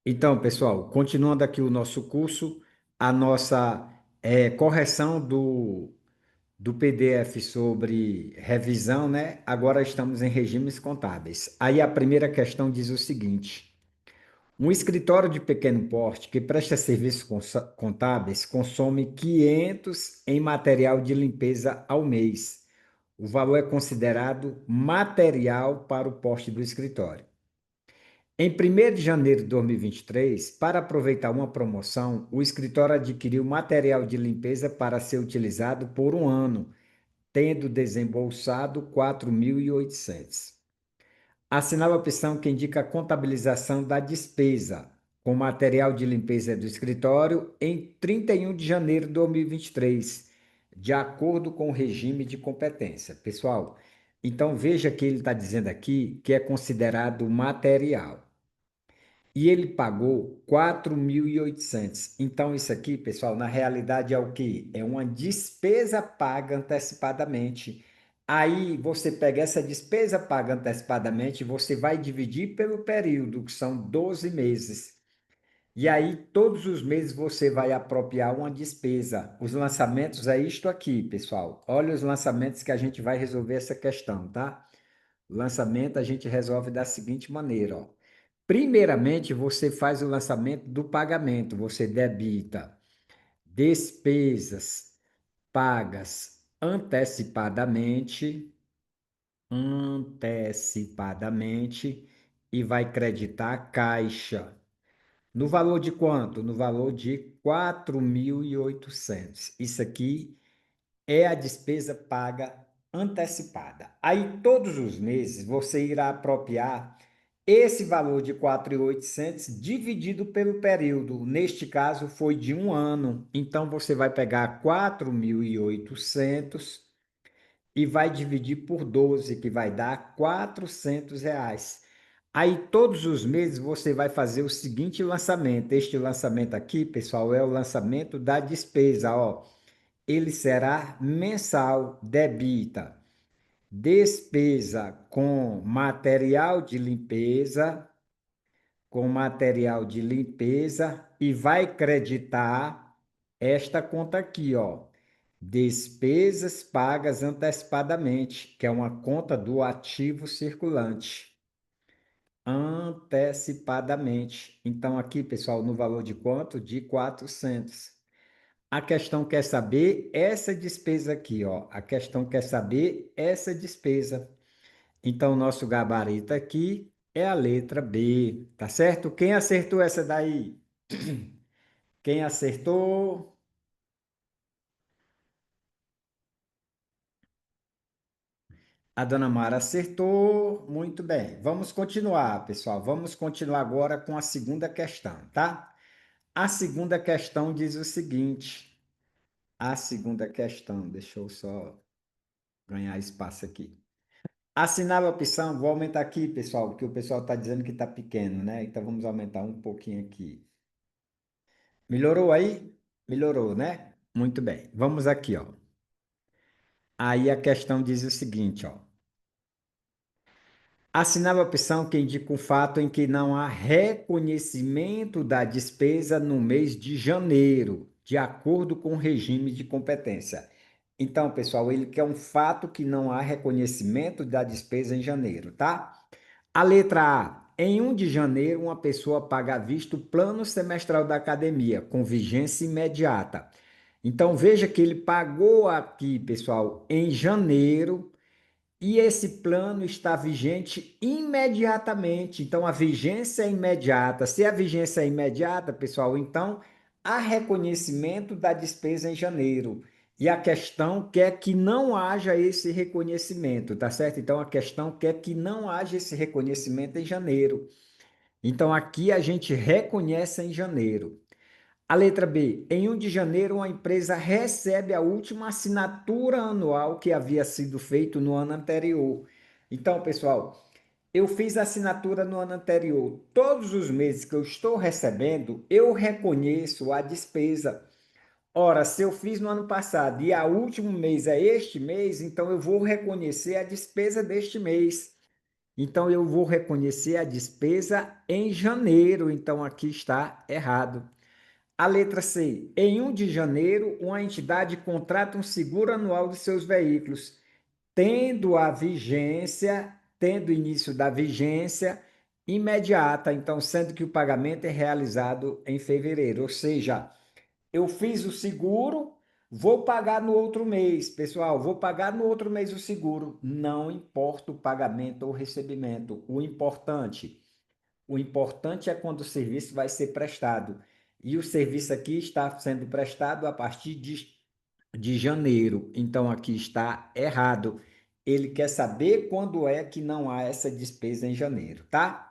Então, pessoal, continuando aqui o nosso curso, a nossa correção do PDF sobre revisão, né? Agora estamos em regimes contábeis. Aí a primeira questão diz o seguinte: um escritório de pequeno porte que presta serviços contábeis consome 500 em material de limpeza ao mês. O valor é considerado material para o porte do escritório. Em 1º de janeiro de 2023, para aproveitar uma promoção, o escritório adquiriu material de limpeza para ser utilizado por um ano, tendo desembolsado 4.800. Assinala a opção que indica a contabilização da despesa com material de limpeza do escritório em 31 de janeiro de 2023, de acordo com o regime de competência. Pessoal, então veja que ele está dizendo aqui que é considerado material. E ele pagou 4.800. Então, isso aqui, pessoal, na realidade é o quê? É uma despesa paga antecipadamente. Aí você pega essa despesa paga antecipadamente, você vai dividir pelo período, que são 12 meses. E aí, todos os meses você vai apropriar uma despesa. Os lançamentos é isto aqui, pessoal. Olha os lançamentos que a gente vai resolver essa questão, tá? O lançamento a gente resolve da seguinte maneira, ó. Primeiramente, você faz o lançamento do pagamento, você debita despesas pagas antecipadamente, e vai creditar a caixa. No valor de quanto? No valor de 4.800. Isso aqui é a despesa paga antecipada. Aí, todos os meses, você irá apropriar esse valor de 4.800 dividido pelo período. Neste caso, foi de um ano. Então, você vai pegar 4.800 e vai dividir por 12, que vai dar R$ 400. Aí, todos os meses, você vai fazer o seguinte lançamento. Este lançamento aqui, pessoal, é o lançamento da despesa, ó. Ele será mensal, debita despesa com material de limpeza e vai creditar esta conta aqui, ó. Despesas pagas antecipadamente, que é uma conta do ativo circulante. Antecipadamente. Então, aqui, pessoal, no valor de quanto? De 400. A questão quer saber essa despesa aqui, ó. A questão quer saber essa despesa. Então, nosso gabarito aqui é a letra B, tá certo? Quem acertou essa daí? Quem acertou? A dona Mara acertou. Muito bem. Vamos continuar, pessoal. Vamos continuar agora com a segunda questão, tá? A segunda questão diz o seguinte. A segunda questão, deixa eu só ganhar espaço aqui. Assinale a opção, vou aumentar aqui, pessoal, porque o pessoal está dizendo que está pequeno, né? Então vamos aumentar um pouquinho aqui. Melhorou aí? Melhorou, né? Muito bem. Vamos aqui, ó. Aí a questão diz o seguinte, ó. Assinale a opção que indica o fato em que não há reconhecimento da despesa no mês de janeiro, de acordo com o regime de competência. Então, pessoal, ele quer um fato que não há reconhecimento da despesa em janeiro, tá? A letra A. Em 1 de janeiro, uma pessoa paga à vista o plano semestral da academia, com vigência imediata. Então, veja que ele pagou aqui, pessoal, em janeiro, e esse plano está vigente imediatamente. Então, a vigência é imediata. Se a vigência é imediata, pessoal, então há reconhecimento da despesa em janeiro. E a questão quer que não haja esse reconhecimento, tá certo? Então, a questão quer que não haja esse reconhecimento em janeiro. Então, aqui a gente reconhece em janeiro. A letra B. Em 1 de janeiro, uma empresa recebe a última assinatura anual que havia sido feito no ano anterior. Então, pessoal, eu fiz a assinatura no ano anterior. Todos os meses que eu estou recebendo, eu reconheço a despesa. Ora, se eu fiz no ano passado e o último mês é este mês, então eu vou reconhecer a despesa deste mês. Então, eu vou reconhecer a despesa em janeiro. Então, aqui está errado. A letra C. Em 1 de janeiro, uma entidade contrata um seguro anual de seus veículos, tendo início da vigência imediata, então, sendo que o pagamento é realizado em fevereiro. Ou seja, eu fiz o seguro, vou pagar no outro mês, pessoal, vou pagar no outro mês o seguro. Não importa o pagamento ou recebimento. O importante é quando o serviço vai ser prestado. E o serviço aqui está sendo prestado a partir de janeiro. Então aqui está errado. Ele quer saber quando é que não há essa despesa em janeiro, tá?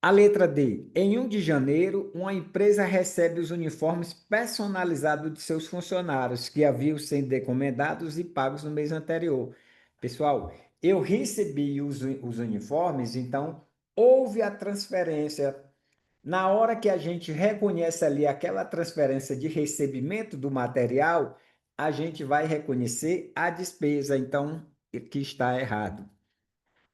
A letra D. Em 1 de janeiro, uma empresa recebe os uniformes personalizados de seus funcionários que haviam sido encomendados e pagos no mês anterior. Pessoal, eu recebi os uniformes, então houve a transferência. Na hora que a gente reconhece ali aquela transferência de recebimento do material, a gente vai reconhecer a despesa, então, que está errado.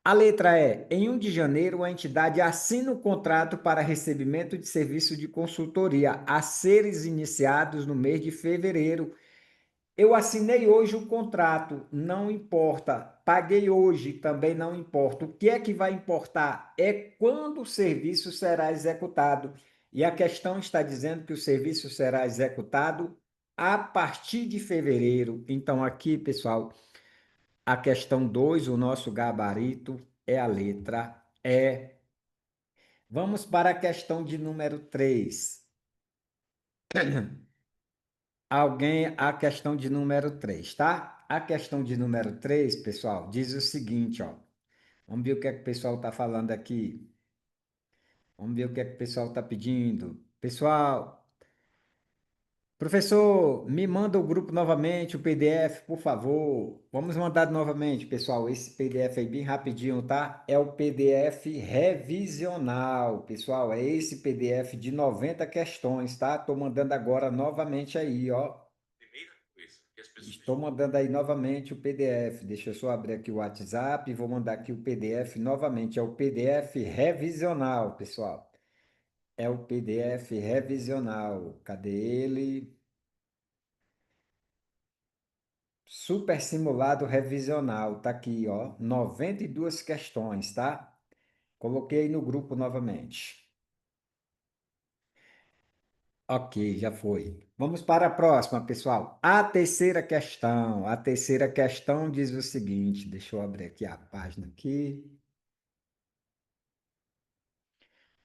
A letra E. Em 1 de janeiro, a entidade assina o contrato para recebimento de serviço de consultoria a seres iniciados no mês de fevereiro. Eu assinei hoje o contrato, não importa. Paguei hoje, também não importa. O que é que vai importar é quando o serviço será executado. E a questão está dizendo que o serviço será executado a partir de fevereiro. Então, aqui, pessoal, a questão 2, o nosso gabarito é a letra E. Vamos para a questão de número 3. A questão de número 3, tá? A questão de número 3, pessoal, diz o seguinte, ó. Vamos ver o que é que o pessoal está falando aqui. Vamos ver o que é que o pessoal está pedindo. Pessoal, professor, me manda o grupo novamente, o PDF, por favor. Vamos mandar novamente, pessoal. Esse PDF aí bem rapidinho, tá? É o PDF revisional, pessoal. É esse PDF de 90 questões, tá? Estou mandando agora novamente aí, ó. Estou mandando aí novamente o PDF. Deixa eu só abrir aqui o WhatsApp e vou mandar aqui o PDF novamente. É o PDF revisional, pessoal. É o PDF revisional. Cadê ele? Super simulado revisional, tá aqui, ó, 92 questões, tá? Coloquei no grupo novamente. Ok, já foi. Vamos para a próxima, pessoal. A terceira questão. A terceira questão diz o seguinte, deixa eu abrir aqui a página aqui.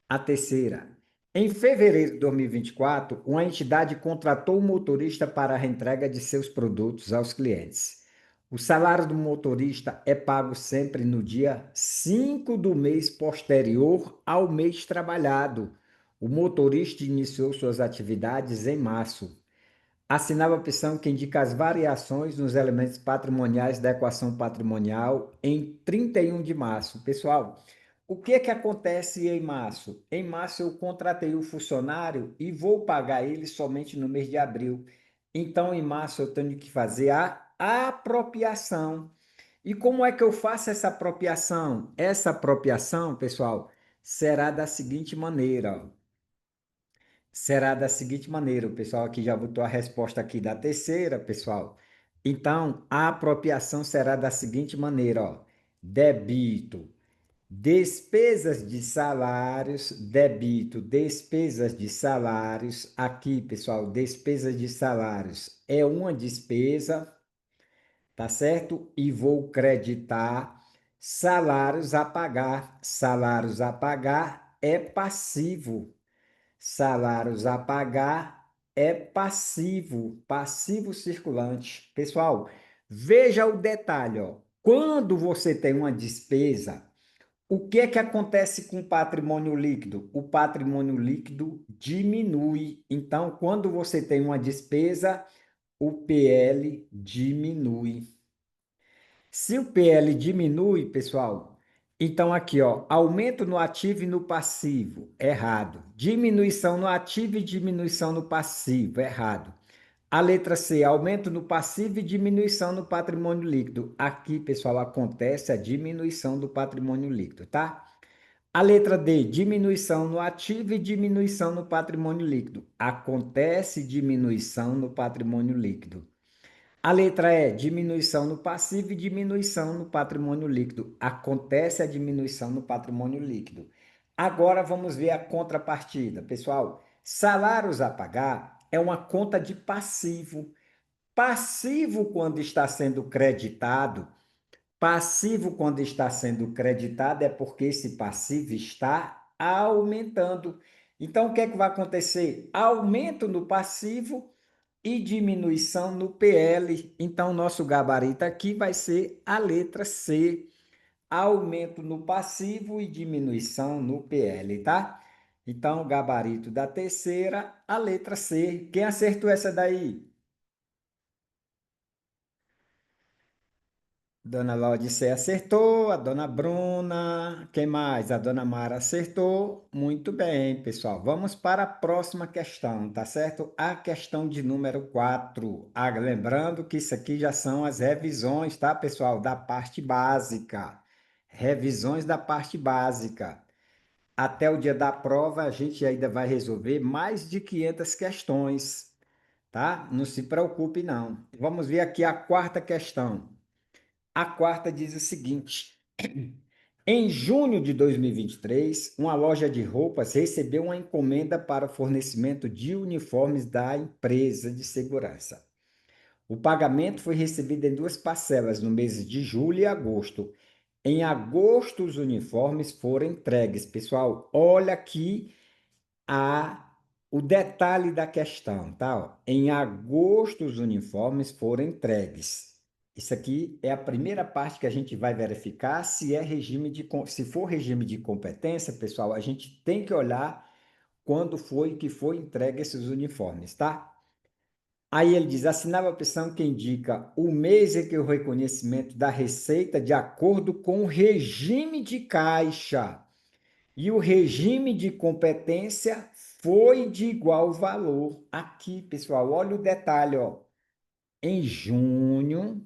A terceira. Em fevereiro de 2024, uma entidade contratou um motorista para a entrega de seus produtos aos clientes. O salário do motorista é pago sempre no dia 5 do mês posterior ao mês trabalhado. O motorista iniciou suas atividades em março. Assinala a opção que indica as variações nos elementos patrimoniais da equação patrimonial em 31 de março. Pessoal, o que é que acontece em março? Em março eu contratei o funcionário e vou pagar ele somente no mês de abril. Então, em março eu tenho que fazer a apropriação. E como é que eu faço essa apropriação? Essa apropriação, pessoal, será da seguinte maneira, ó. Será da seguinte maneira, o pessoal aqui já botou a resposta aqui da terceira, pessoal. Então, a apropriação será da seguinte maneira, ó. Débito, despesas de salários, débito, despesas de salários. Aqui, pessoal, despesas de salários é uma despesa, tá certo? E vou creditar salários a pagar. Salários a pagar é passivo. Salários a pagar é passivo, passivo circulante. Pessoal, veja o detalhe, ó. Quando você tem uma despesa, o que é que acontece com o patrimônio líquido? O patrimônio líquido diminui. Então, quando você tem uma despesa, o PL diminui. Se o PL diminui, pessoal, então aqui, ó, aumento no ativo e no passivo, errado. Diminuição no ativo e diminuição no passivo, errado. A letra C, aumento no passivo e diminuição no patrimônio líquido. Aqui, pessoal, acontece a diminuição do patrimônio líquido, tá? A letra D, diminuição no ativo e diminuição no patrimônio líquido. Acontece diminuição no patrimônio líquido. A letra E, diminuição no passivo e diminuição no patrimônio líquido. Acontece a diminuição no patrimônio líquido. Agora vamos ver a contrapartida. Pessoal, salários a pagar é uma conta de passivo. Passivo quando está sendo creditado. Passivo quando está sendo creditado é porque esse passivo está aumentando. Então, o que é que vai acontecer? Aumento no passivo e diminuição no PL. Então, nosso gabarito aqui vai ser a letra C. Aumento no passivo e diminuição no PL, tá? Então, o gabarito da terceira, a letra C. Quem acertou essa daí? Dona Laodiceia acertou, a dona Bruna, quem mais? A dona Mara acertou. Muito bem, pessoal. Vamos para a próxima questão, tá certo? A questão de número 4. Ah, lembrando que isso aqui já são as revisões, tá, pessoal? Da parte básica. Revisões da parte básica. Até o dia da prova, a gente ainda vai resolver mais de 500 questões, tá? Não se preocupe, não. Vamos ver aqui a quarta questão. A quarta diz o seguinte: em junho de 2023, uma loja de roupas recebeu uma encomenda para o fornecimento de uniformes da empresa de segurança. O pagamento foi recebido em duas parcelas, no mês de julho e agosto. Em agosto, os uniformes foram entregues. Pessoal, olha aqui o detalhe da questão, tá? Ó, em agosto, os uniformes foram entregues. Isso aqui é a primeira parte que a gente vai verificar se é regime de, se for regime de competência, pessoal, a gente tem que olhar quando foi que foi entregue esses uniformes, tá? Aí ele diz: assinava a opção que indica o mês em que o reconhecimento da receita de acordo com o regime de caixa. E o regime de competência foi de igual valor. Aqui, pessoal, olha o detalhe, ó. Em junho,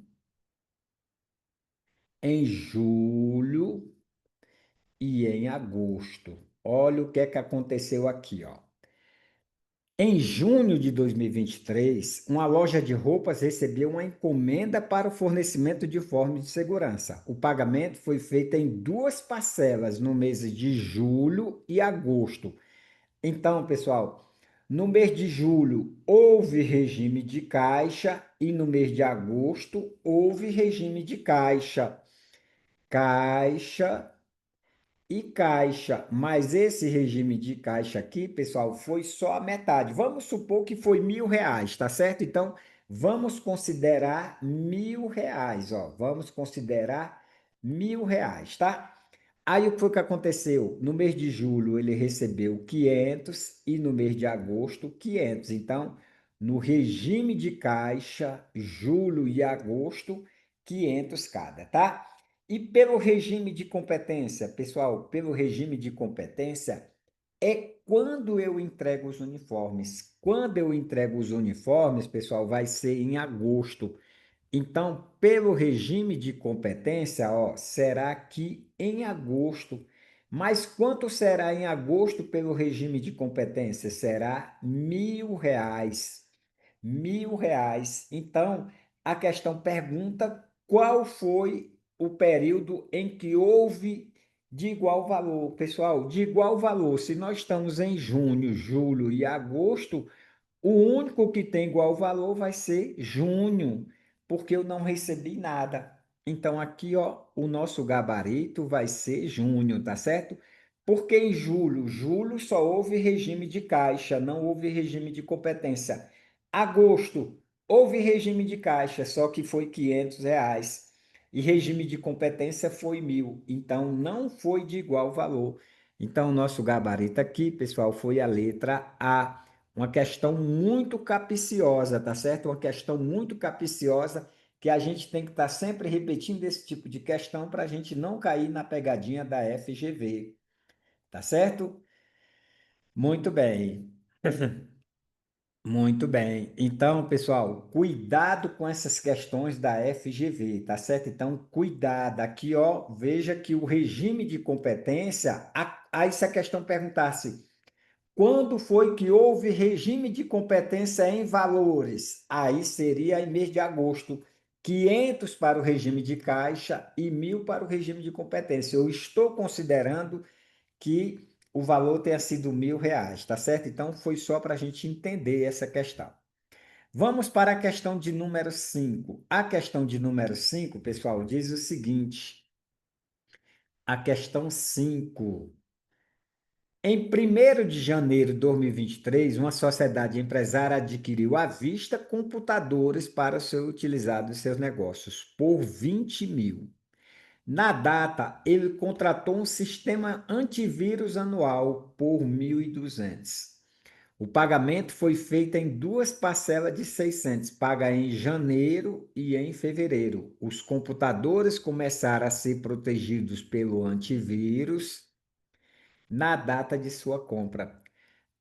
em julho e em agosto. Olha o que é que aconteceu aqui, ó. Em junho de 2023, uma loja de roupas recebeu uma encomenda para o fornecimento de uniformes de segurança. O pagamento foi feito em duas parcelas, no mês de julho e agosto. Então, pessoal, no mês de julho houve regime de caixa e no mês de agosto houve regime de caixa. Caixa e caixa, mas esse regime de caixa aqui, pessoal, foi só a metade. Vamos supor que foi R$ 1.000, tá certo? Então, vamos considerar R$ 1.000, ó. Vamos considerar R$ 1.000, tá? Aí o que foi que aconteceu? No mês de julho ele recebeu 500 e no mês de agosto 500. Então, no regime de caixa, julho e agosto, 500 cada, tá? E pelo regime de competência, pessoal, pelo regime de competência é quando eu entrego os uniformes. Quando eu entrego os uniformes, pessoal, vai ser em agosto. Então, pelo regime de competência, ó, será que em agosto. Mas quanto será em agosto pelo regime de competência? Será R$ 1.000. R$ 1.000. Então, a questão pergunta qual foi o período em que houve de igual valor. Pessoal, de igual valor, se nós estamos em junho, julho e agosto, o único que tem igual valor vai ser junho, porque eu não recebi nada. Então, aqui, ó, o nosso gabarito vai ser junho, tá certo? Porque em julho só houve regime de caixa, não houve regime de competência. Agosto, houve regime de caixa, só que foi R$ 500. E regime de competência foi 1.000. Então, não foi de igual valor. Então, o nosso gabarito aqui, pessoal, foi a letra A. Uma questão muito capciosa, tá certo? Uma questão muito capciosa que a gente tem que estar sempre repetindo esse tipo de questão para a gente não cair na pegadinha da FGV, tá certo? Muito bem. Muito bem. Então, pessoal, cuidado com essas questões da FGV, tá certo? Então, cuidado. Aqui, ó, veja que o regime de competência, aí se a questão perguntasse, quando foi que houve regime de competência em valores? Aí seria em mês de agosto, 500 para o regime de caixa e 1.000 para o regime de competência. Eu estou considerando que o valor tenha sido R$ 1.000, tá certo? Então, foi só para a gente entender essa questão. Vamos para a questão de número 5. A questão de número 5, pessoal, diz o seguinte: a questão 5. Em 1º de janeiro de 2023, uma sociedade empresária adquiriu à vista computadores para ser utilizados em seus negócios por 20.000. Na data, ele contratou um sistema antivírus anual por 1.200. O pagamento foi feito em duas parcelas de 600, paga em janeiro e em fevereiro. Os computadores começaram a ser protegidos pelo antivírus na data de sua compra.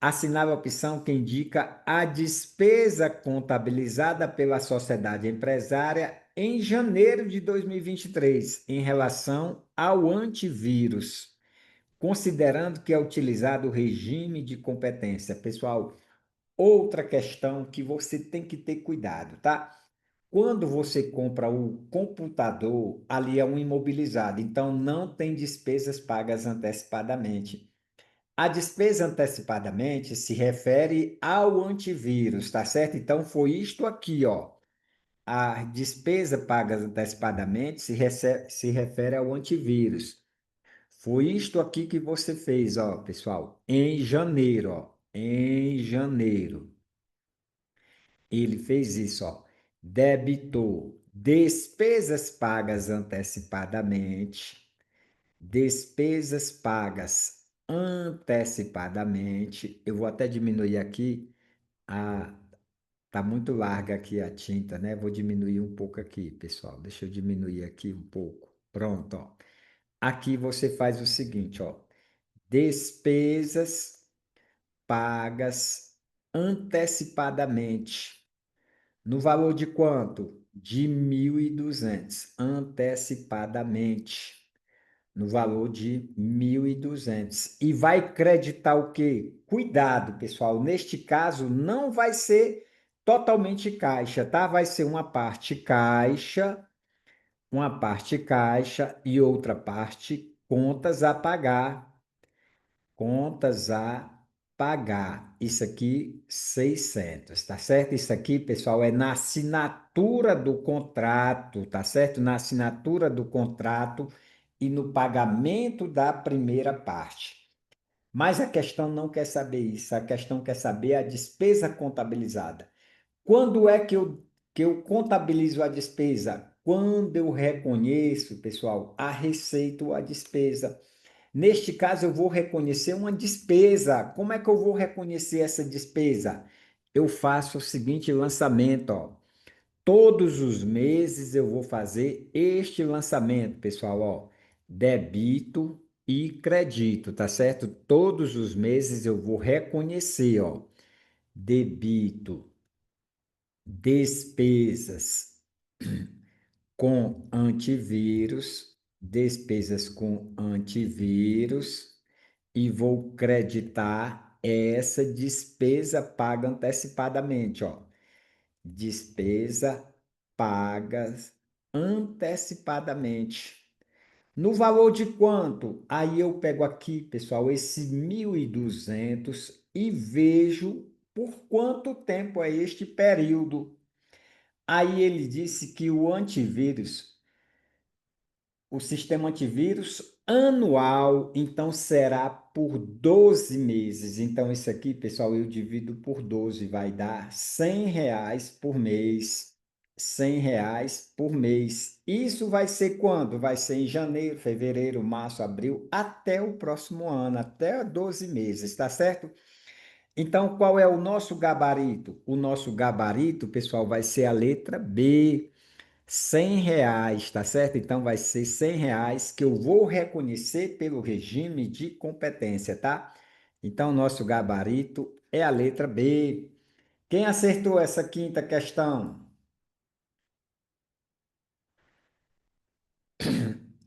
Assinale a opção que indica a despesa contabilizada pela sociedade empresária em janeiro de 2023 em relação ao antivírus, considerando que é utilizado o regime de competência. Pessoal, outra questão que você tem que ter cuidado, tá? Quando você compra o computador, ali é um imobilizado, então não tem despesas pagas antecipadamente. A despesa antecipadamente se refere ao antivírus, tá certo? Então foi isto aqui, ó. A despesa paga antecipadamente se refere ao antivírus. Foi isto aqui que você fez, ó, pessoal, em janeiro, ó. Em janeiro. Ele fez isso, ó. Debitou despesas pagas antecipadamente, despesas pagas antecipadamente. Eu vou até diminuir aqui a tá muito larga aqui a tinta, né? Vou diminuir um pouco aqui, pessoal. Deixa eu diminuir aqui um pouco. Pronto, ó. Aqui você faz o seguinte, ó. Despesas pagas antecipadamente. No valor de quanto? De 1.200 antecipadamente. No valor de 1.200. E vai creditar o quê? Cuidado, pessoal. Neste caso, não vai ser totalmente caixa, tá? Vai ser uma parte caixa e outra parte contas a pagar. Contas a pagar. Isso aqui, 600, tá certo? Isso aqui, pessoal, é na assinatura do contrato, tá certo? Na assinatura do contrato e no pagamento da primeira parte. Mas a questão não quer saber isso, a questão quer saber a despesa contabilizada. Quando é que eu contabilizo a despesa? Quando eu reconheço, pessoal, a receita ou a despesa. Neste caso, eu vou reconhecer uma despesa. Como é que eu vou reconhecer essa despesa? Eu faço o seguinte lançamento, ó. Todos os meses eu vou fazer este lançamento, pessoal, ó. Débito e crédito, tá certo? Todos os meses eu vou reconhecer, ó. Débito, despesas com antivírus, despesas com antivírus e vou creditar essa despesa paga antecipadamente, ó. Despesa pagas antecipadamente. No valor de quanto? Aí eu pego aqui, pessoal, esse 1.200 e vejo por quanto tempo é este período. Aí ele disse que o sistema antivírus anual, então será por 12 meses. Então, isso aqui, pessoal, eu divido por 12, vai dar R$ 100 por mês. R$ 100 por mês. Isso vai ser quando? Vai ser em janeiro, fevereiro, março, abril, até o próximo ano, até 12 meses, tá certo? Então, qual é o nosso gabarito? O nosso gabarito, pessoal, vai ser a letra B. R$ 100, tá certo? Então vai ser R$ 100 que eu vou reconhecer pelo regime de competência, tá? Então nosso gabarito é a letra B. Quem acertou essa quinta questão?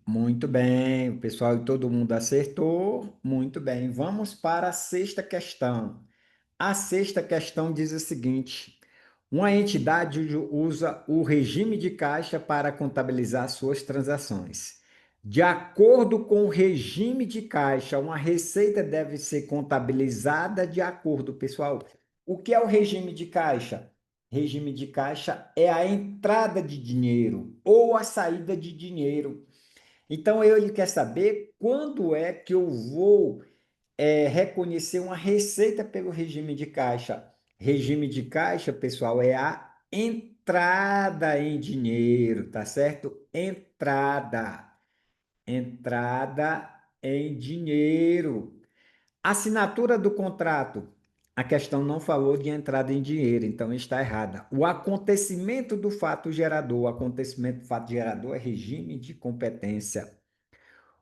Muito bem, o pessoal e todo mundo acertou. Muito bem. Vamos para a sexta questão. A sexta questão diz o seguinte: uma entidade usa o regime de caixa para contabilizar suas transações. De acordo com o regime de caixa, uma receita deve ser contabilizada de acordo, pessoal. O que é o regime de caixa? Regime de caixa é a entrada de dinheiro ou a saída de dinheiro. Então, ele quer saber quando é que eu vou reconhecer uma receita pelo regime de caixa. Regime de caixa, pessoal, é a entrada em dinheiro, tá certo? Entrada. Entrada em dinheiro. Assinatura do contrato. A questão não falou de entrada em dinheiro, então está errada. O acontecimento do fato gerador. O acontecimento do fato gerador é regime de competência.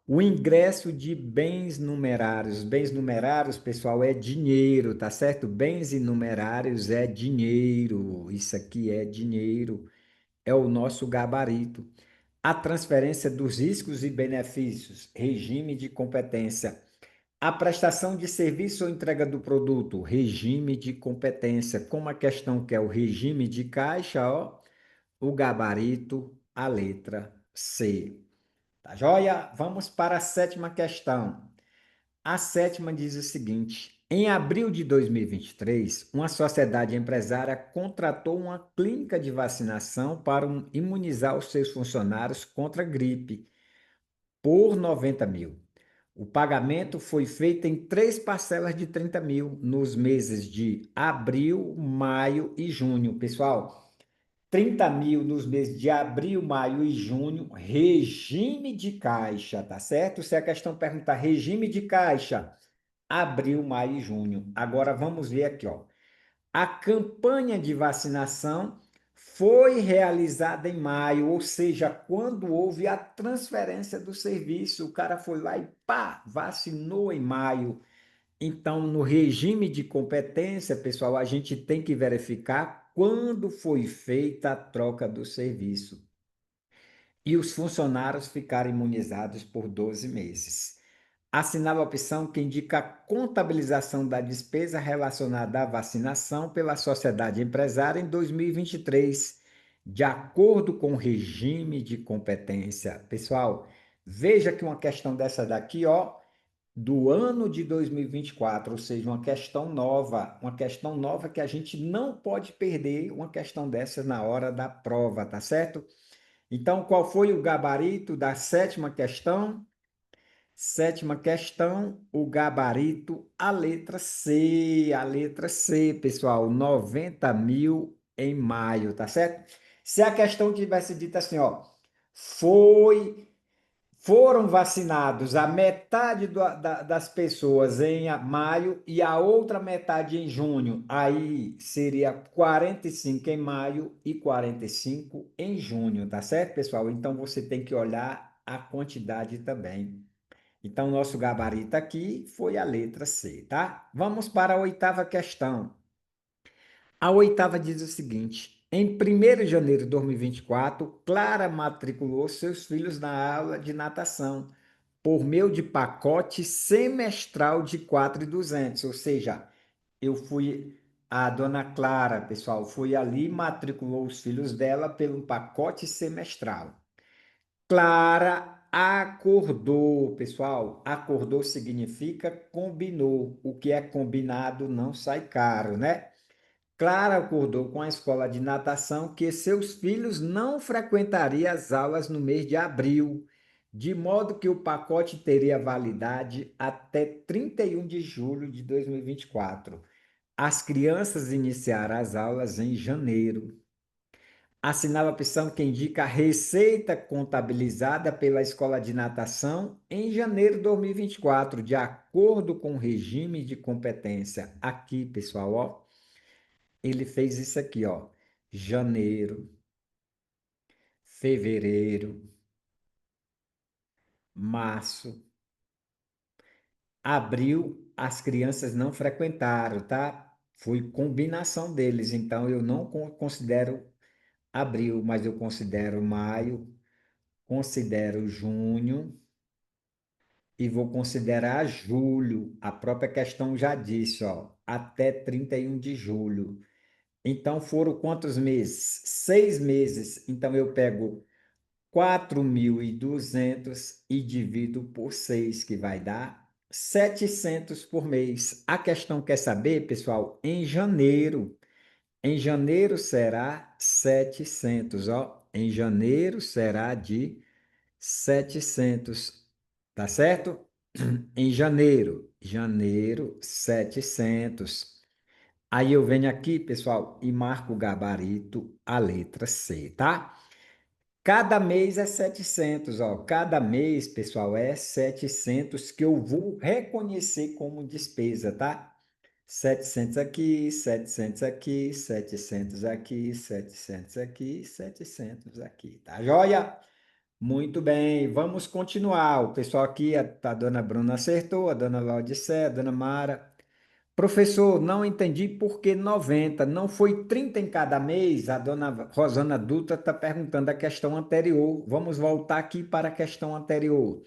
O ingresso de bens numerários. Bens numerários, pessoal, é dinheiro, tá certo? Bens inumerários é dinheiro. Isso aqui é dinheiro. É o nosso gabarito. A transferência dos riscos e benefícios. Regime de competência. A prestação de serviço ou entrega do produto. Regime de competência. Como a questão que é o regime de caixa, ó, o gabarito, a letra C. Tá joia? Vamos para a sétima questão. A sétima diz o seguinte: em abril de 2023, uma sociedade empresária contratou uma clínica de vacinação para imunizar os seus funcionários contra a gripe por 90 mil. O pagamento foi feito em três parcelas de 30 mil nos meses de abril, maio e junho. Pessoal, 30 mil nos meses de abril, maio e junho, regime de caixa, tá certo? Se a questão perguntar regime de caixa, abril, maio e junho. Agora vamos ver aqui, ó. A campanha de vacinação foi realizada em maio, ou seja, quando houve a transferência do serviço, o cara foi lá e pá, vacinou em maio. Então, no regime de competência, pessoal, a gente tem que verificar quando foi feita a troca do serviço e os funcionários ficaram imunizados por 12 meses. Assinala a opção que indica a contabilização da despesa relacionada à vacinação pela sociedade empresária em 2023, de acordo com o regime de competência. Pessoal, veja que uma questão dessa daqui, ó, do ano de 2024, ou seja, uma questão nova que a gente não pode perder uma questão dessa na hora da prova, tá certo? Então, qual foi o gabarito da sétima questão? Sétima questão, o gabarito, a letra C, pessoal, 90 mil em maio, tá certo? Se a questão tivesse dito assim, ó, foi foram vacinados a metade das pessoas em maio e a outra metade em junho. Aí seria 45 em maio e 45 em junho, tá certo, pessoal? Então você tem que olhar a quantidade também. Então, nosso gabarito aqui foi a letra C, tá? Vamos para a oitava questão. A oitava diz o seguinte: em 1º de janeiro de 2024, Clara matriculou seus filhos na aula de natação por meio de pacote semestral de 4.200, ou seja, a dona Clara, pessoal, foi ali e matriculou os filhos dela pelo pacote semestral. Clara acordou, pessoal. Acordou significa combinou. O que é combinado não sai caro, né? Clara acordou com a escola de natação que seus filhos não frequentariam as aulas no mês de abril, de modo que o pacote teria validade até 31 de julho de 2024. As crianças iniciaram as aulas em janeiro. Assinala a opção que indica a receita contabilizada pela escola de natação em janeiro de 2024, de acordo com o regime de competência. Aqui, pessoal, ó, ele fez isso aqui, ó. Janeiro, fevereiro, março, abril, as crianças não frequentaram, tá? Foi combinação deles. Então, eu não considero abril, mas eu considero maio, considero junho e vou considerar julho. A própria questão já disse, ó, até 31 de julho. Então, foram quantos meses? 6 meses. Então, eu pego 4.200 e divido por 6, que vai dar 700 por mês. A questão quer saber, pessoal, em janeiro. Em janeiro será 700, ó. Em janeiro será de 700, tá certo? Em janeiro, 700. Aí eu venho aqui, pessoal, e marco o gabarito, a letra C, tá? Cada mês é 700, ó. Cada mês, pessoal, é 700 que eu vou reconhecer como despesa, tá? 700 aqui, 700 aqui, 700 aqui, 700 aqui, 700 aqui, tá joia? Muito bem, vamos continuar. O pessoal aqui, a dona Bruna acertou, a dona Laudicé, a dona Mara. Professor, não entendi por que 90. Não foi 30 em cada mês? A dona Rosana Dutra está perguntando a questão anterior. Vamos voltar aqui para a questão anterior.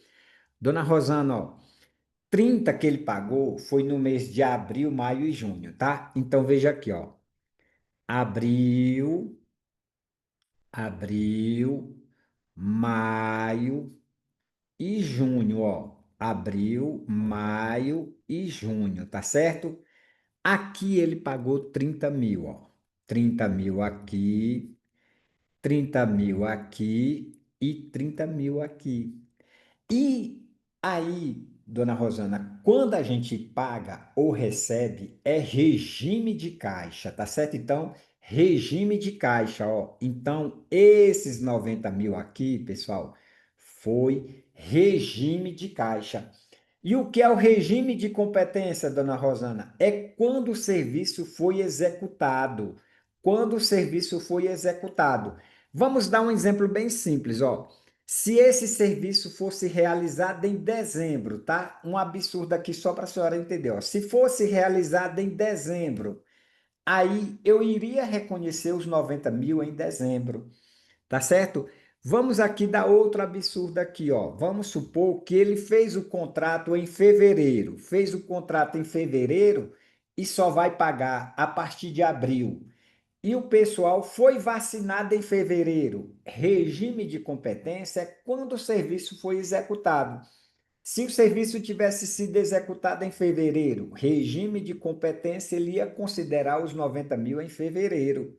Dona Rosana, ó, 30 que ele pagou foi no mês de abril, maio e junho, tá? Então veja aqui, ó. Abril, abril, maio e junho, ó. Abril, maio e junho, tá certo? Aqui ele pagou 30 mil, ó. 30 mil aqui, 30 mil aqui e 30 mil aqui. E aí, dona Rosana, quando a gente paga ou recebe, é regime de caixa, tá certo? Então, regime de caixa, ó. Então, esses 90 mil aqui, pessoal, foi regime de caixa. E o que é o regime de competência, dona Rosana? É quando o serviço foi executado. Quando o serviço foi executado. Vamos dar um exemplo bem simples, ó. Se esse serviço fosse realizado em dezembro, tá? Um absurdo aqui só para a senhora entender, ó. Se fosse realizado em dezembro, aí eu iria reconhecer os 90 mil em dezembro. Tá certo? Vamos aqui dar outro absurdo aqui, ó. Vamos supor que ele fez o contrato em fevereiro, fez o contrato em fevereiro e só vai pagar a partir de abril. E o pessoal foi vacinado em fevereiro. Regime de competência é quando o serviço foi executado. Se o serviço tivesse sido executado em fevereiro, regime de competência, ele ia considerar os 90 mil em fevereiro.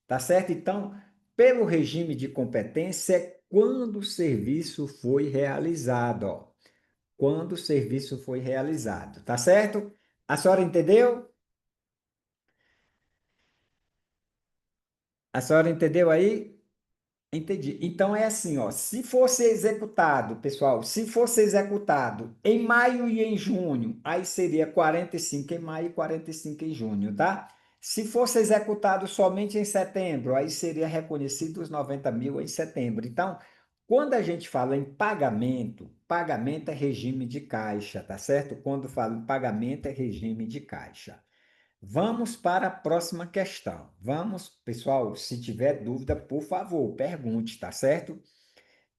Tá certo? Então, pelo regime de competência, é quando o serviço foi realizado, ó. Quando o serviço foi realizado, tá certo? A senhora entendeu? A senhora entendeu aí? Entendi. Então é assim, ó, se fosse executado, pessoal, se fosse executado em maio e em junho, aí seria 45 em maio e 45 em junho, tá? Se fosse executado somente em setembro, aí seria reconhecido os 90 mil em setembro. Então, quando a gente fala em pagamento, pagamento é regime de caixa, tá certo? Quando fala em pagamento é regime de caixa. Vamos para a próxima questão. Vamos, pessoal, se tiver dúvida, por favor, pergunte, tá certo?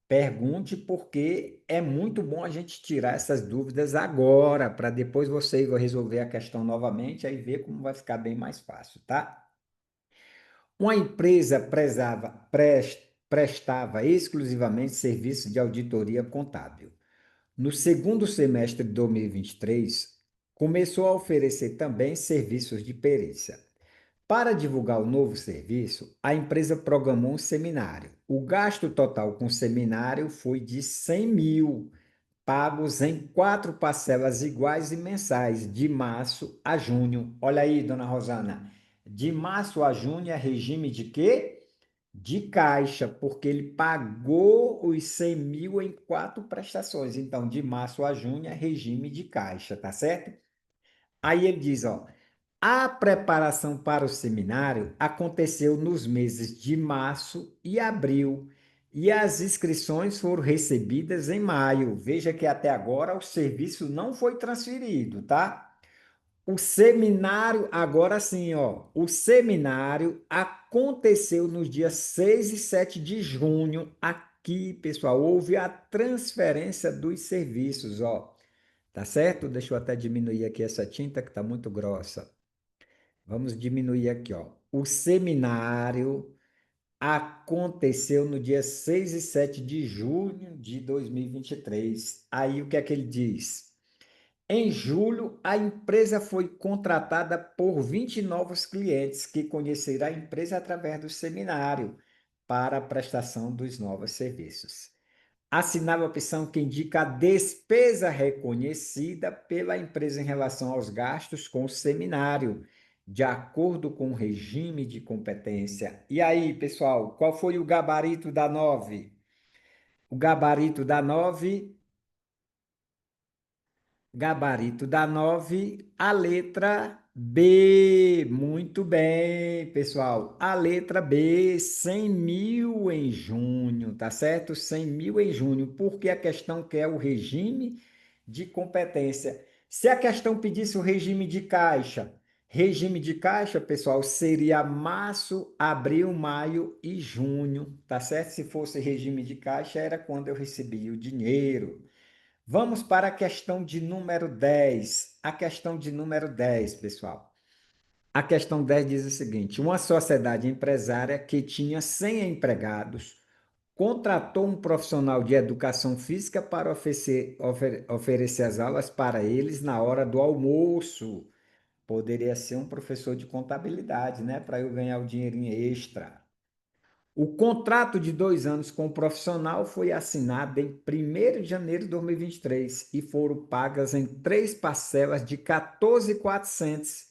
Pergunte porque é muito bom a gente tirar essas dúvidas agora, para depois você resolver a questão novamente, aí ver como vai ficar bem mais fácil, tá? Uma empresa prestava exclusivamente serviço de auditoria contábil. No segundo semestre de 2023, começou a oferecer também serviços de perícia. Para divulgar o novo serviço, a empresa programou um seminário. O gasto total com o seminário foi de 100 mil, pagos em 4 parcelas iguais e mensais, de março a junho. Olha aí, dona Rosana, de março a junho é regime de quê? De caixa, porque ele pagou os 100 mil em 4 prestações. Então, de março a junho é regime de caixa, tá certo? Aí ele diz, ó, a preparação para o seminário aconteceu nos meses de março e abril, e as inscrições foram recebidas em maio. Veja que até agora o serviço não foi transferido, tá? O seminário, agora sim, ó. O seminário aconteceu nos dias 6 e 7 de junho. Aqui, pessoal, houve a transferência dos serviços, ó. Tá certo? Deixa eu até diminuir aqui essa tinta que está muito grossa. Vamos diminuir aqui, ó. O seminário aconteceu no dia 6 e 7 de junho de 2023. Aí o que é que ele diz? Em julho, a empresa foi contratada por 20 novos clientes que conheceram a empresa através do seminário para a prestação dos novos serviços. Assinava a opção que indica a despesa reconhecida pela empresa em relação aos gastos com o seminário, de acordo com o regime de competência. E aí, pessoal, qual foi o gabarito da 9? O gabarito da 9. Gabarito da 9, a letra B. Muito bem, pessoal. A letra B, 100 mil em junho, tá certo? 100 mil em junho, porque a questão quer o regime de competência. Se a questão pedisse o regime de caixa, pessoal, seria março, abril, maio e junho, tá certo? Se fosse regime de caixa, era quando eu recebia o dinheiro. Vamos para a questão de número 10. A questão de número 10, pessoal. A questão 10 diz o seguinte: uma sociedade empresária que tinha 100 empregados contratou um profissional de educação física para oferecer as aulas para eles na hora do almoço. Poderia ser um professor de contabilidade, né? Para eu ganhar o dinheirinho extra. O contrato de 2 anos com o profissional foi assinado em 1º de janeiro de 2023 e foram pagas em 3 parcelas de 14.400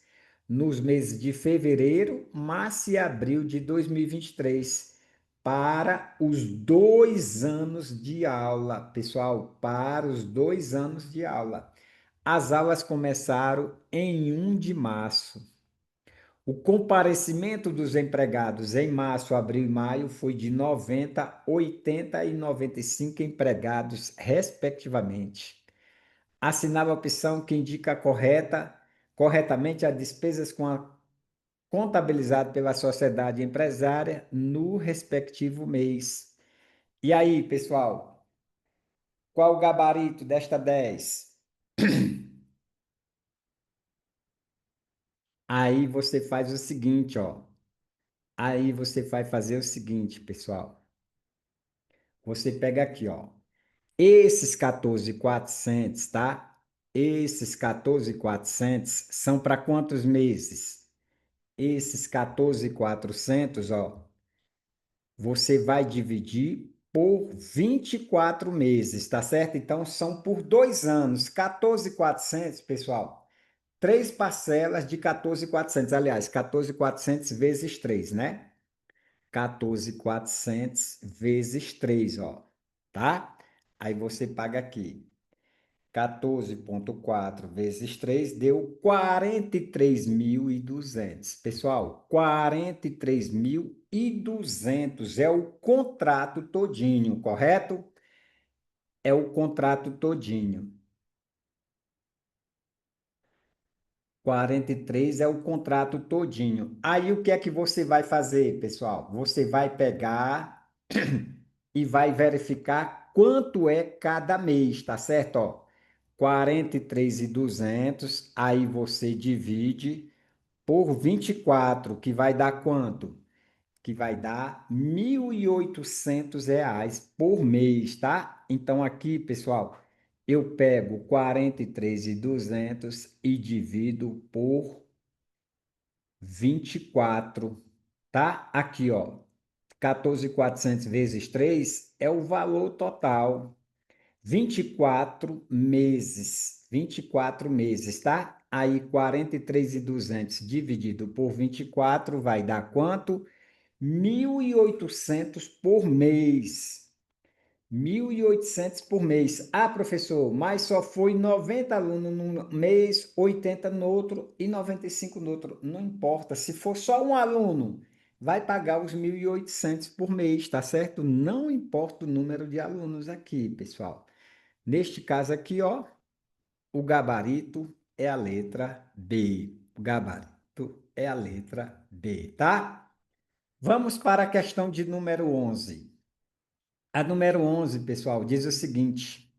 nos meses de fevereiro, março e abril de 2023 para os 2 anos de aula. Pessoal, para os 2 anos de aula. As aulas começaram em 1 de março. O comparecimento dos empregados em março, abril e maio foi de 90, 80 e 95 empregados, respectivamente. Assinava a opção que indica corretamente as despesas contabilizadas pela sociedade empresária no respectivo mês. E aí, pessoal, qual o gabarito desta 10? Aí você faz o seguinte, ó. Aí você vai fazer o seguinte, pessoal. Você pega aqui, ó. Esses 14.400, tá? Esses 14.400 são para quantos meses? Esses 14.400, ó, você vai dividir por 24 meses, tá certo? Então são por 2 anos. 14.400, pessoal. 3 parcelas de 14.400. Aliás, 14.400 vezes 3, né? 14.400 vezes 3, ó, tá? Aí você paga aqui. 14,4 vezes 3 deu 43.200. Pessoal, 43.200 é o contrato todinho, correto? É o contrato todinho. 43 é o contrato todinho. Aí o que é que você vai fazer, pessoal? Você vai pegar e vai verificar quanto é cada mês, tá certo? Ó, 43.200, aí você divide por 24, que vai dar quanto? Que vai dar R$ 1.800 por mês, tá? Então aqui, pessoal, eu pego 43.200 e divido por 24, tá? Aqui, ó, 14.400 vezes 3 é o valor total. 24 meses, tá? Aí 43.200 dividido por 24 vai dar quanto? 1.800 por mês. 1.800 por mês. Ah, professor, mas só foi 90 alunos num mês, 80 no outro e 95 no outro. Não importa, se for só um aluno, vai pagar os 1.800 por mês, tá certo? Não importa o número de alunos aqui, pessoal. Neste caso aqui, ó, o gabarito é a letra B. O gabarito é a letra B, tá? Vamos para a questão de número 11. A número 11, pessoal, diz o seguinte.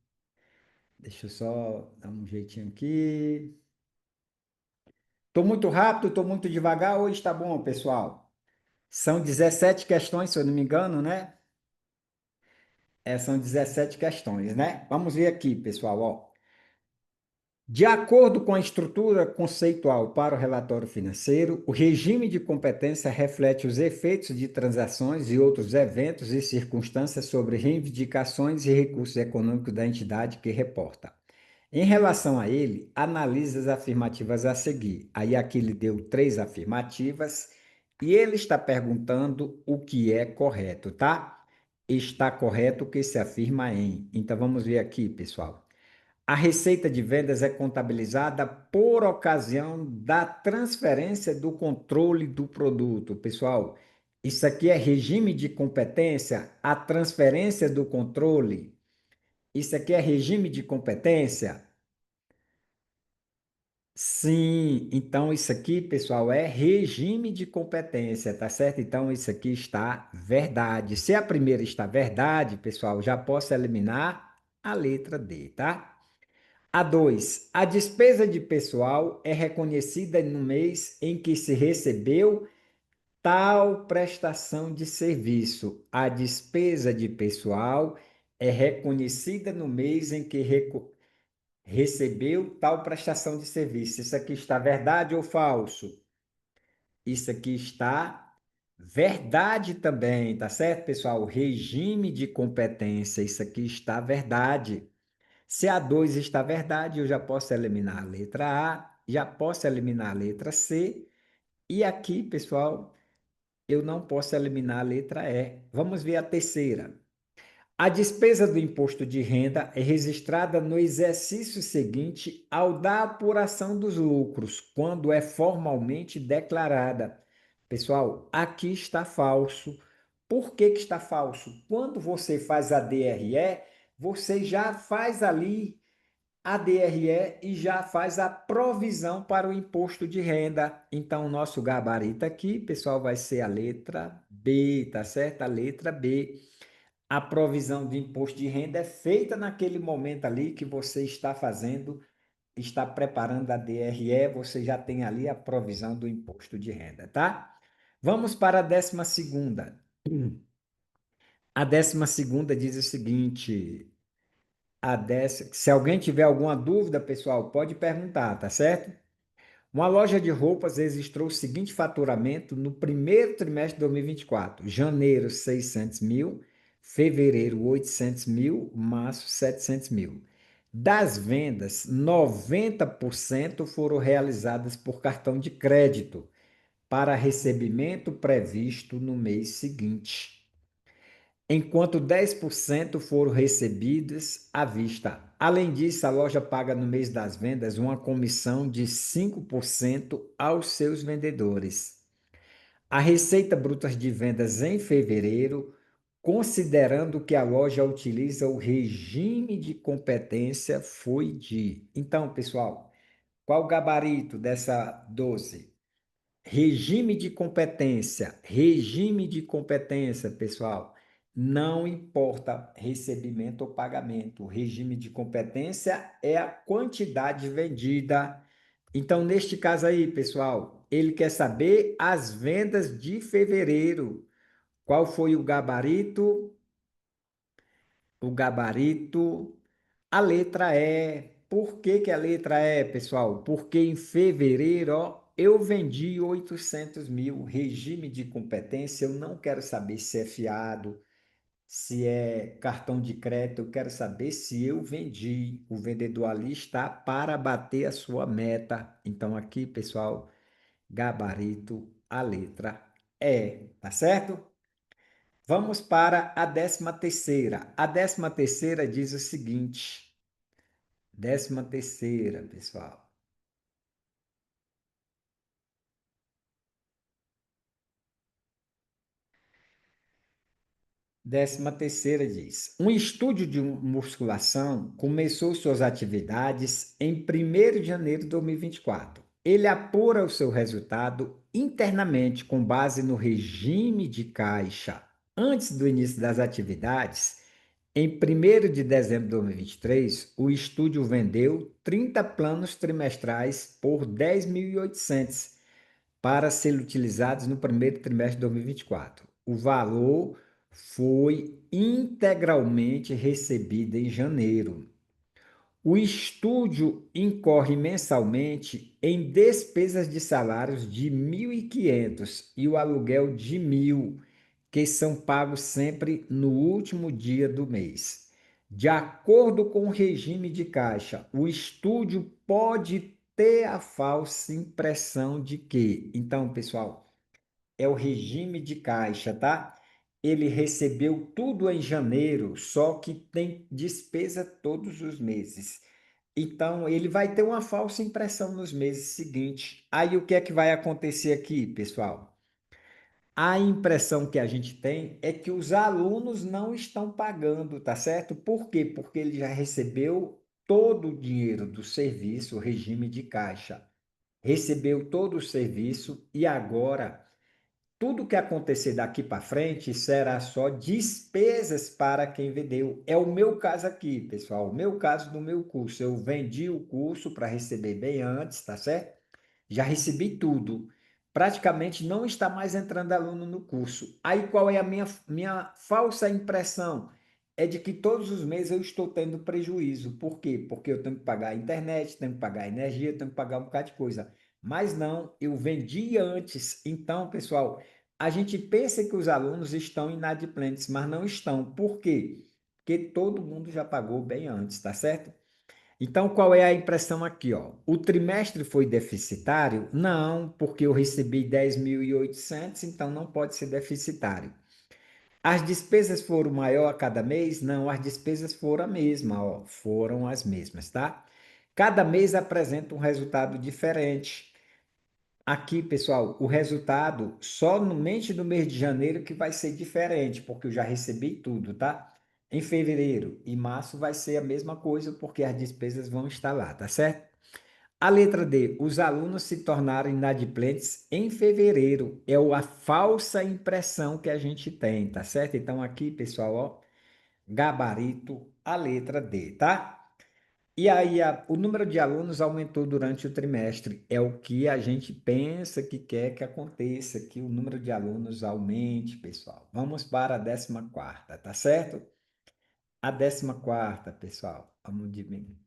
Deixa eu só dar um jeitinho aqui. Estou muito rápido, estou muito devagar, hoje está bom, pessoal? São 17 questões, se eu não me engano, né? São 17 questões, né? Vamos ver aqui, pessoal, ó. De acordo com a estrutura conceitual para o relatório financeiro, o regime de competência reflete os efeitos de transações e outros eventos e circunstâncias sobre reivindicações e recursos econômicos da entidade que reporta. Em relação a ele, analise as afirmativas a seguir. Aí aqui ele deu 3 afirmativas e ele está perguntando o que é correto, tá? Está correto o que se afirma em. Então vamos ver aqui, pessoal. A receita de vendas é contabilizada por ocasião da transferência do controle do produto. Pessoal, isso aqui é regime de competência, a transferência do controle. Isso aqui é regime de competência? Sim, então isso aqui, pessoal, é regime de competência, tá certo? Então isso aqui está verdade. Se a primeira está verdade, pessoal, já posso eliminar a letra D, tá? A 2, a despesa de pessoal é reconhecida no mês em que se recebeu tal prestação de serviço. A despesa de pessoal é reconhecida no mês em que recebeu tal prestação de serviço. Isso aqui está verdade ou falso? Isso aqui está verdade também, tá certo, pessoal? Regime de competência, isso aqui está verdade. Se a 2 está verdade, eu já posso eliminar a letra A, já posso eliminar a letra C, e aqui, pessoal, eu não posso eliminar a letra E. Vamos ver a terceira. A despesa do imposto de renda é registrada no exercício seguinte ao da apuração dos lucros, quando é formalmente declarada. Pessoal, aqui está falso. Por que que está falso? Quando você faz a DRE, você já faz ali a DRE e já faz a provisão para o imposto de renda. Então, o nosso gabarito aqui, pessoal, vai ser a letra B, tá certo? A letra B. A provisão de imposto de renda é feita naquele momento ali que você está fazendo, está preparando a DRE, você já tem ali a provisão do imposto de renda, tá? Vamos para a 12ª. A 12ª diz o seguinte, se alguém tiver alguma dúvida, pessoal, pode perguntar, tá certo? Uma loja de roupas registrou o seguinte faturamento no primeiro trimestre de 2024: janeiro, 600 mil, fevereiro, 800 mil, março, 700 mil. Das vendas, 90% foram realizadas por cartão de crédito para recebimento previsto no mês seguinte, enquanto 10% foram recebidas à vista. Além disso, a loja paga no mês das vendas uma comissão de 5% aos seus vendedores. A receita bruta de vendas em fevereiro, considerando que a loja utiliza o regime de competência, foi de. Então, pessoal, qual o gabarito dessa 12? Regime de competência, pessoal. Não importa recebimento ou pagamento. O regime de competência é a quantidade vendida. Então, neste caso aí, pessoal, ele quer saber as vendas de fevereiro. Qual foi o gabarito? O gabarito, a letra E. Por que que a letra E, pessoal? Porque em fevereiro, ó, eu vendi 800 mil, regime de competência, eu não quero saber se é fiado, se é cartão de crédito, eu quero saber se eu vendi. O vendedor ali está para bater a sua meta. Então aqui, pessoal, gabarito, a letra E, tá certo? Vamos para a 13ª. A 13ª diz o seguinte, 13ª, pessoal. 13ª diz: um estúdio de musculação começou suas atividades em 1º de janeiro de 2024. Ele apura o seu resultado internamente com base no regime de caixa. Antes do início das atividades, em 1º de dezembro de 2023, o estúdio vendeu 30 planos trimestrais por 10.800 para serem utilizados no primeiro trimestre de 2024. O valor foi integralmente recebido em janeiro. O estúdio incorre mensalmente em despesas de salários de 1.500 e o aluguel de 1.000, que são pagos sempre no último dia do mês. De acordo com o regime de caixa, o estúdio pode ter a falsa impressão de que. Então, pessoal, é o regime de caixa, tá? Ele recebeu tudo em janeiro, só que tem despesa todos os meses. Então, ele vai ter uma falsa impressão nos meses seguintes. Aí, o que é que vai acontecer aqui, pessoal? A impressão que a gente tem é que os alunos não estão pagando, tá certo? Por quê? Porque ele já recebeu todo o dinheiro do serviço, o regime de caixa. Recebeu todo o serviço e agora tudo que acontecer daqui para frente será só despesas para quem vendeu. É o meu caso aqui, pessoal. O meu caso do meu curso. Eu vendi o curso para receber bem antes, tá certo? Já recebi tudo. Praticamente não está mais entrando aluno no curso. Aí qual é a minha falsa impressão? É de que todos os meses eu estou tendo prejuízo. Por quê? Porque eu tenho que pagar a internet, tenho que pagar a energia, tenho que pagar um bocado de coisa. Mas não, eu vendi antes. Então, pessoal, a gente pensa que os alunos estão inadimplentes, mas não estão. Por quê? Porque todo mundo já pagou bem antes, tá certo? Então, qual é a impressão aqui, ó? O trimestre foi deficitário? Não, porque eu recebi 10.800, então não pode ser deficitário. As despesas foram maior a cada mês? Não, as despesas foram a mesma, ó, foram as mesmas, tá? Cada mês apresenta um resultado diferente. Aqui, pessoal, o resultado só no mente do mês de janeiro que vai ser diferente, porque eu já recebi tudo, tá? Em fevereiro e março vai ser a mesma coisa, porque as despesas vão estar lá, tá certo? A letra D, os alunos se tornaram inadimplentes em fevereiro. É a falsa impressão que a gente tem, tá certo? Então aqui, pessoal, ó, gabarito, a letra D, tá? E aí, o número de alunos aumentou durante o trimestre. É o que a gente pensa que quer que aconteça, que o número de alunos aumente, pessoal. Vamos para a 14ª, tá certo? A 14ª, pessoal, vamos diminuir.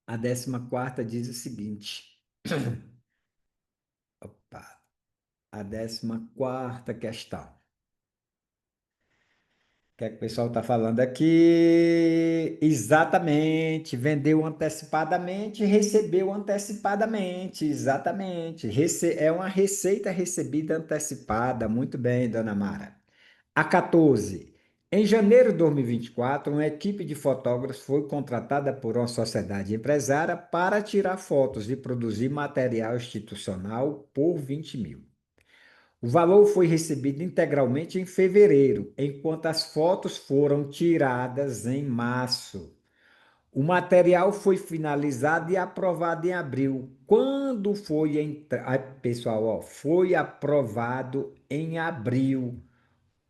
A 14ª diz o seguinte. Opa, a 14ª questão. O que é que o pessoal está falando aqui? Exatamente, vendeu antecipadamente, recebeu antecipadamente, exatamente. É uma receita recebida antecipada. Muito bem, dona Mara. A 14. Em janeiro de 2024, uma equipe de fotógrafos foi contratada por uma sociedade empresária para tirar fotos e produzir material institucional por 20.000. O valor foi recebido integralmente em fevereiro, enquanto as fotos foram tiradas em março. O material foi finalizado e aprovado em abril. Quando foi pessoal, ó, foi aprovado em abril,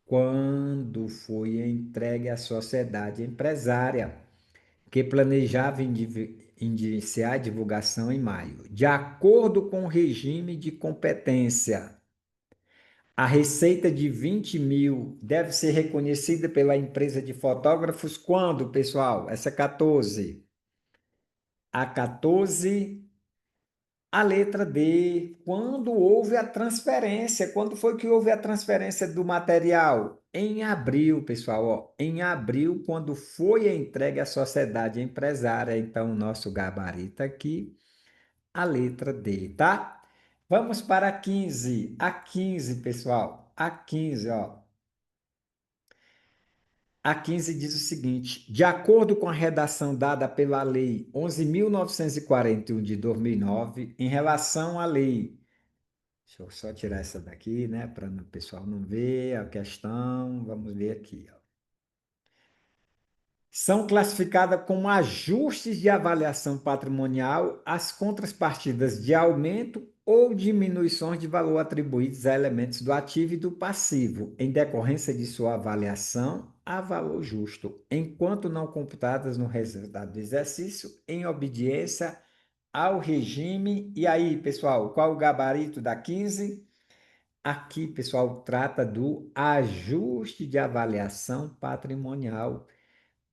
quando foi entregue à sociedade empresária, que planejava iniciar a divulgação em maio, de acordo com o regime de competência. A receita de 20.000 deve ser reconhecida pela empresa de fotógrafos quando, pessoal? Essa 14. A 14, a letra D. Quando houve a transferência. Quando foi que houve a transferência do material? Em abril, pessoal. Ó, em abril, quando foi entregue à sociedade empresária. Então, nosso gabarito aqui, a letra D, tá? Vamos para a 15. A 15, pessoal. A 15, ó. A 15 diz o seguinte: de acordo com a redação dada pela Lei 11.941 de 2009, em relação à Lei Deixa eu só tirar essa daqui, né, para o pessoal não ver a questão. Vamos ver aqui, ó. São classificadas como ajustes de avaliação patrimonial as contrapartidas de aumento ou diminuições de valor atribuídos a elementos do ativo e do passivo, em decorrência de sua avaliação a valor justo, enquanto não computadas no resultado do exercício, em obediência ao regime. E aí, pessoal, qual o gabarito da 15? Aqui, pessoal, trata do ajuste de avaliação patrimonial.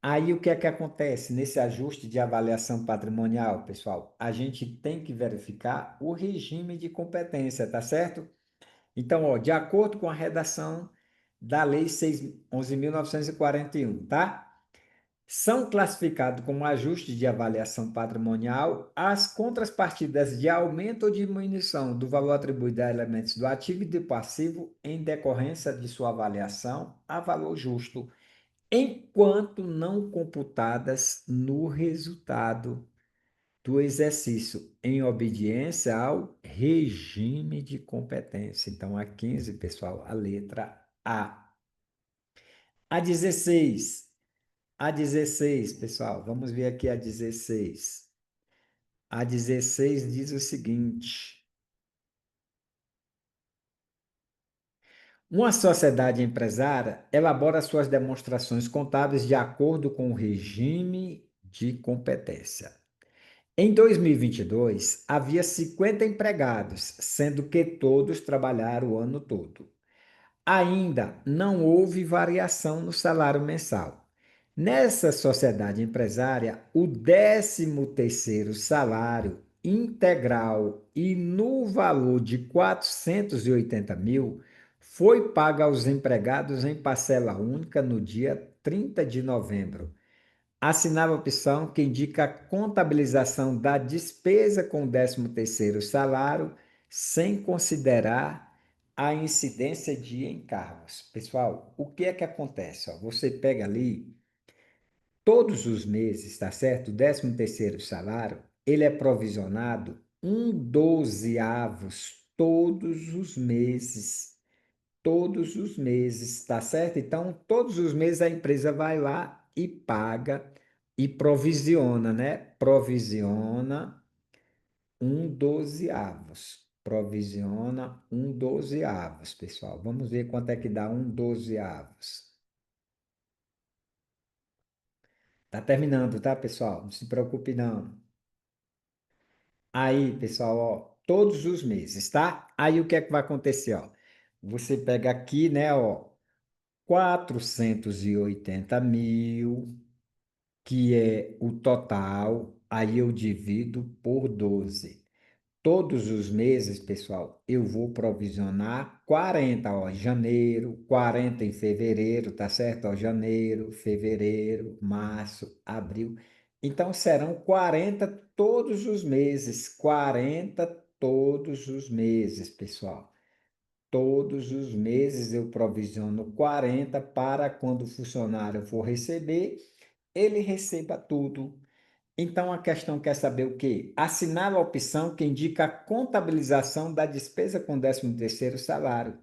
Aí o que é que acontece nesse ajuste de avaliação patrimonial, pessoal? A gente tem que verificar o regime de competência, tá certo? Então, ó, de acordo com a redação da Lei 11.941, tá? São classificados como ajuste de avaliação patrimonial as contrapartidas de aumento ou diminuição do valor atribuído a elementos do ativo e do passivo em decorrência de sua avaliação a valor justo enquanto não computadas no resultado do exercício, em obediência ao regime de competência. Então, a 15, pessoal, a letra A. A 16. A 16, pessoal, vamos ver aqui a 16. A 16 diz o seguinte: uma sociedade empresária elabora suas demonstrações contábeis de acordo com o regime de competência. Em 2022, havia 50 empregados, sendo que todos trabalharam o ano todo. Ainda não houve variação no salário mensal. Nessa sociedade empresária, o 13º salário integral e no valor de 480 mil foi pago aos empregados em parcela única no dia 30 de novembro. Assinava a opção que indica a contabilização da despesa com o 13º salário, sem considerar a incidência de encargos. Pessoal, o que é que acontece? Ó, você pega ali, todos os meses, tá certo? O 13º salário, ele é provisionado um dozeavos todos os meses, tá certo? Então, todos os meses a empresa vai lá e paga e provisiona, né? Provisiona um dozeavos. Provisiona um dozeavos, pessoal. Vamos ver quanto é que dá um dozeavos. Tá terminando, tá, pessoal? Não se preocupe, não. Aí, pessoal, ó, todos os meses, tá? Aí o que é que vai acontecer, ó? Você pega aqui, né, ó, 480 mil, que é o total, aí eu divido por 12. Todos os meses, pessoal, eu vou provisionar 40, ó, janeiro, 40 em fevereiro, tá certo? Ó, janeiro, fevereiro, março, abril. Então serão 40 todos os meses, 40 todos os meses, pessoal. Todos os meses eu provisiono 40 para quando o funcionário for receber, ele receba tudo. Então a questão quer saber o quê? Assinar a opção que indica a contabilização da despesa com 13º salário,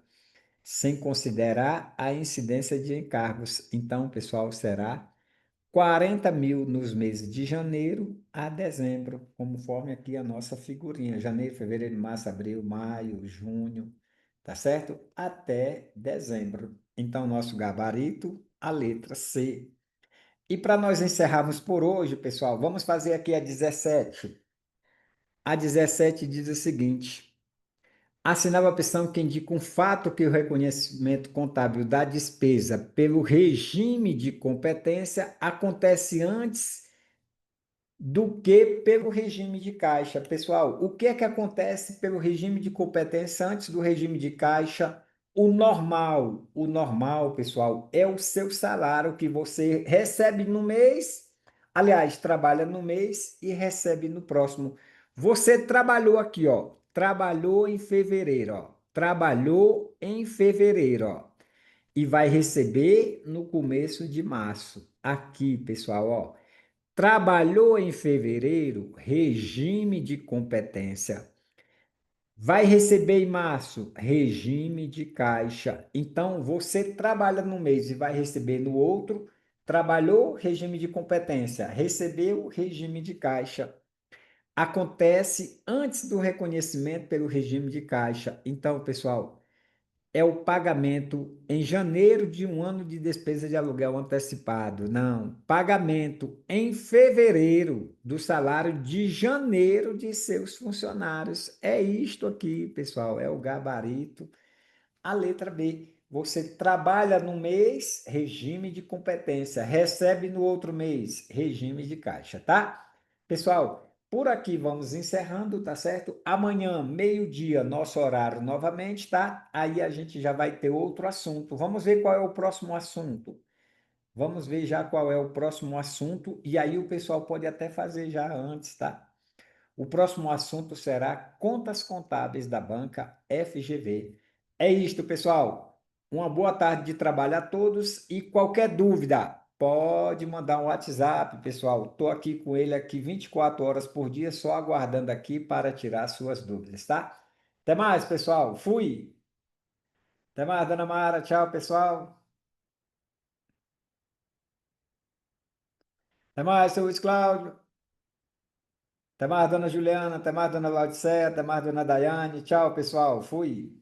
sem considerar a incidência de encargos. Então, pessoal, será 40 mil nos meses de janeiro a dezembro, conforme aqui a nossa figurinha. Janeiro, fevereiro, março, abril, maio, junho, tá certo? Até dezembro. Então, nosso gabarito, a letra C. E para nós encerrarmos por hoje, pessoal, vamos fazer aqui a 17. A 17 diz o seguinte: assinava a opção que indica um fato que o reconhecimento contábil da despesa pelo regime de competência acontece antes do que pelo regime de caixa. Pessoal, o que é que acontece pelo regime de competência antes do regime de caixa? O normal, pessoal, é o seu salário que você recebe no mês, aliás, trabalha no mês e recebe no próximo. Você trabalhou aqui, ó, trabalhou em fevereiro, ó, trabalhou em fevereiro, ó, e vai receber no começo de março. Aqui, pessoal, ó, trabalhou em fevereiro, regime de competência. Vai receber em março, regime de caixa. Então, você trabalha no mês e vai receber no outro. Trabalhou, regime de competência. Recebeu, regime de caixa. Acontece antes do reconhecimento pelo regime de caixa. Então, pessoal, é o pagamento em janeiro de um ano de despesa de aluguel antecipado. Não, pagamento em fevereiro do salário de janeiro de seus funcionários. É isto aqui, pessoal, é o gabarito. A letra B, você trabalha no mês, regime de competência, recebe no outro mês, regime de caixa, tá? Pessoal, por aqui vamos encerrando, tá certo? Amanhã, meio-dia, nosso horário novamente, tá? Aí a gente já vai ter outro assunto. Vamos ver qual é o próximo assunto. Vamos ver já qual é o próximo assunto e aí o pessoal pode até fazer já antes, tá? O próximo assunto será contas contábeis da banca FGV. É isto, pessoal. Uma boa tarde de trabalho a todos e qualquer dúvida, pode mandar um WhatsApp, pessoal. Estou aqui com ele aqui 24 horas por dia, só aguardando aqui para tirar suas dúvidas, tá? Até mais, pessoal. Fui. Até mais, dona Mara. Tchau, pessoal. Até mais, seu Luiz Cláudio. Até mais, dona Juliana. Até mais, dona Laudicea. Até mais, dona Daiane. Tchau, pessoal. Fui.